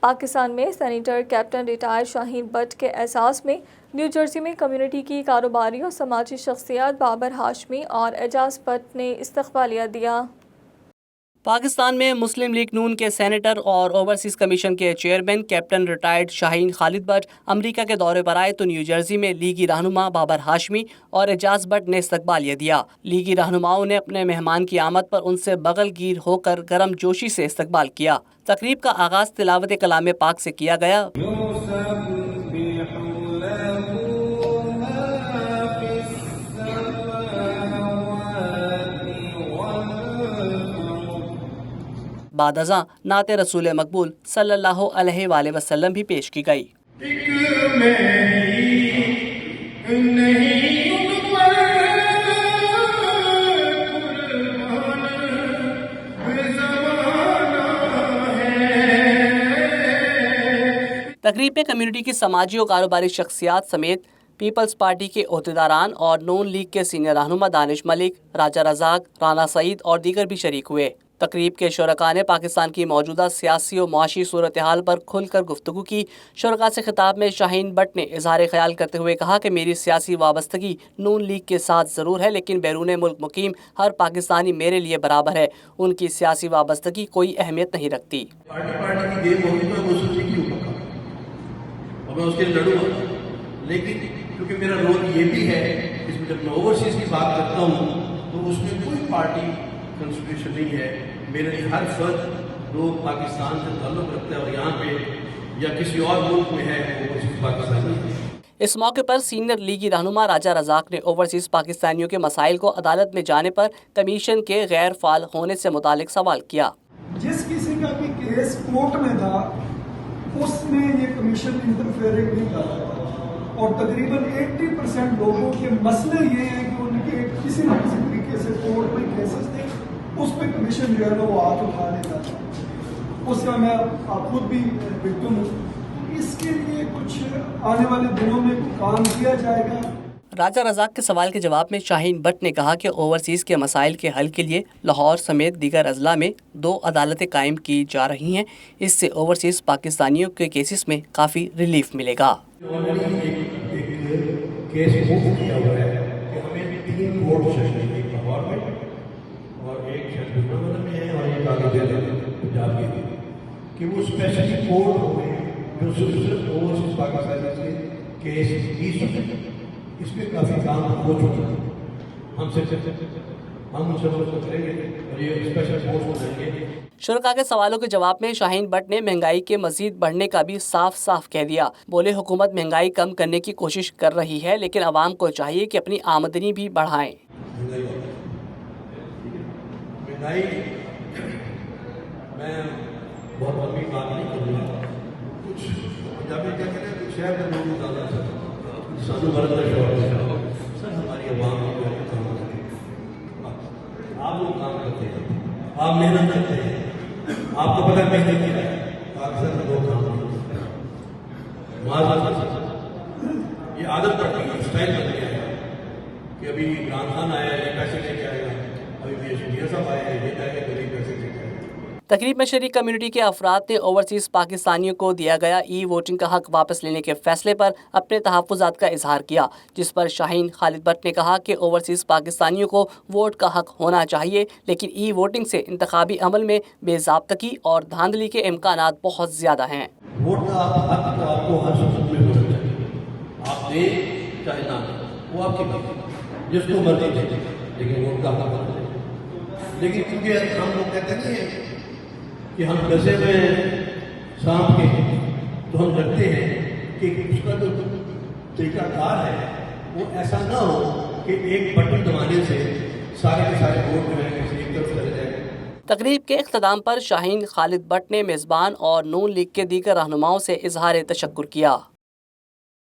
پاکستان میں senator captain retire Shaheen but کے اعزاز میں نیو جرسی میں کمیونٹی کی کاروباری اور سماجی شخصیات بابر ہاشمی اور اعجاز بٹ نے استقبالیہ دیا۔ پاکستان میں مسلم لیگ نون کے سینیٹر اور اوورسیز کمیشن کے chairman captain retired Shaheen Khalid Butt امریکہ کے دورے پر آئے تو نیو جرسی میں لیگی رہنما بابر ہاشمی اور اعجاز بٹ نے استقبالیہ دیا۔ لیگی رہنماؤں نے اپنے مہمان کی آمد پر ان سے بغل گیر ہو کر گرم جوشی سے استقبال کیا۔ تقریب کا آغاز تلاوت کلام پاک سے کیا گیا۔ بعد ازاں نعت رسول مقبول صلی اللہ علیہ وآلہ وسلم بھی پیش کی گئی۔ تقریب میں کمیونٹی کی سماجی اور کاروباری شخصیات سمیت پیپلز پارٹی کے عہدیداران اور نون لیگ کے سینئر رہنما دانش ملک، راجہ رزاق، رانا سعید اور دیگر بھی شریک ہوئے۔ تقریب کے شرکاء نے پاکستان کی موجودہ سیاسی و معاشی صورتحال پر کھل کر گفتگو کی۔ شرکاء سے خطاب میں شاہین بٹ نے اظہار خیال کرتے ہوئے کہا کہ میری سیاسی وابستگی نون لیگ کے ساتھ ضرور ہے، لیکن بیرون ملک مقیم ہر پاکستانی میرے لیے برابر ہے۔ ان کی سیاسی وابستگی کوئی اہمیت نہیں رکھتی۔ پارٹی کی گیم ہوگی تو وہ سوچے کیوں پکا اور میں اس کے لڑوں گا، لیکن کیونکہ میرا رول یہ بھی ہے اس میں جب میں اوورسیز کی بات کرتا ہوں تو اس میں کوئی پارٹی کنسٹیٹیوشن نہیں ہے۔ میرے لیے ہر فرد جو پاکستان سے تعلق رکھتا ہے اور یہاں پہ یا کسی اور ملک میں ہے وہ اوورسیز پاکستانی ہے۔ اس موقع پر سینئر لیگی رہنما راجہ رزاق نے اوورسیز پاکستانیوں کے مسائل کو عدالت میں جانے پر کمیشن کے غیر فعال ہونے سے متعلق سوال کیا۔ جس کسی کا بھی کیس کورٹ میں تھا اس میں یہ کمیشن انٹرفیئرنگ نہیں کر رہا تھا، اور تقریباً 80% لوگوں کے مسئلے یہ ہیں کہ ان کے کسی نہ کسی طریقے سے کورٹ میں کیسز تھے، اس پہ کمیشن جو ہے نا وہ ہاتھ اٹھا لیتا تھا۔ اس کا میں آپ خود بھی وکٹم ہوں، اس کے لیے کچھ آنے والے دنوں میں کام کیا جائے گا۔ راجہ رزاق کے سوال کے جواب میں شاہین بٹ نے کہا کہ اوورسیز کے مسائل کے حل کے لیے لاہور سمیت دیگر اضلاع میں 2 عدالتیں قائم کی جا رہی ہیں۔ اس سے اوورسیز پاکستانیوں کے کیسز میں کافی ریلیف ملے گا۔ کیس موو کیا ہوا ہے کہ ہمیں 3 کورٹ سیشن، ایک لاہور میں اور ایک شہر میں ہے اور ایک آگے پنجاب کے، کہ وہ اسپیشلی کورٹ ہوئے جو صرف اوورسیز پاکستانی سے کیس ہی سنیں۔ اس میں کافی کام ہو چکا ہے، ہم ان سے کریں گے اور یہ اسپیشل کورٹ ہو جائیں گے۔ شرکاء کے سوالوں کے جواب میں شاہین بٹ نے مہنگائی کے مزید بڑھنے کا بھی صاف صاف کہہ دیا۔ بولے حکومت مہنگائی کم کرنے کی کوشش کر رہی ہے، لیکن عوام کو چاہیے کہ اپنی آمدنی بھی بڑھائیں۔ مہنگائی میں بہت لمبی بات نہیں کروں گا، کچھ پنجابی کہتے ہیں کچھ شہر میں لوگ زیادہ سانو برد سر ہماری عوام جو ہے کام کرتے ہیں، آپ لوگ کام کرتے ہیں، آپ محنت کرتے ہیں، آپ کو پتہ محنت کیا ہے، پاکستان میں لوگ کام کرتے ہیں، معذرت یہ عادت پڑ گئی، اسٹائل بن گیا ہے کہ ابھی عمران خان آیا ہے یہ پیسے لے کے آئے گا، ابھی میاں صاحب آئے ہیں یہ جائے گا کبھی پیسے لے کے آئے گا۔ تقریب میں شریک کمیونٹی کے افراد نے اوورسیز پاکستانیوں کو دیا گیا ای ووٹنگ کا حق واپس لینے کے فیصلے پر اپنے تحفظات کا اظہار کیا، جس پر شاہین خالد بٹ نے کہا کہ اوورسیز پاکستانیوں کو ووٹ کا حق ہونا چاہیے، لیکن ای ووٹنگ سے انتخابی عمل میں بے ضابطگی اور دھاندلی کے امکانات بہت زیادہ ہیں۔ ووٹ کا حق تو آپ کو ہر صورت میں ہونا چاہیے، آپ دیں چاہے نہ دیں وہ آپ کی بات ہے، جس کو مرضی دیں، لیکن ووٹ کا حق ہونا چاہیے۔ لیکن کیونکہ ہم لوگ کہتے نہیں ہیں کہ ہم ڈسے ہوئے سانپ کے ہیں تو ہم ڈرتے ہیں کہ اس کا جو طریقہ کار ہے وہ ایسا نہ ہو کہ ایک بٹن دبانے سے سارے کے سارے ووٹ جو ہیں کسی ایک طرف چلے جائیں۔ تقریب کے اختتام پر شاہین خالد بٹ نے میزبان اور نون لیگ کے دیگر رہنماؤں سے اظہار تشکر کیا۔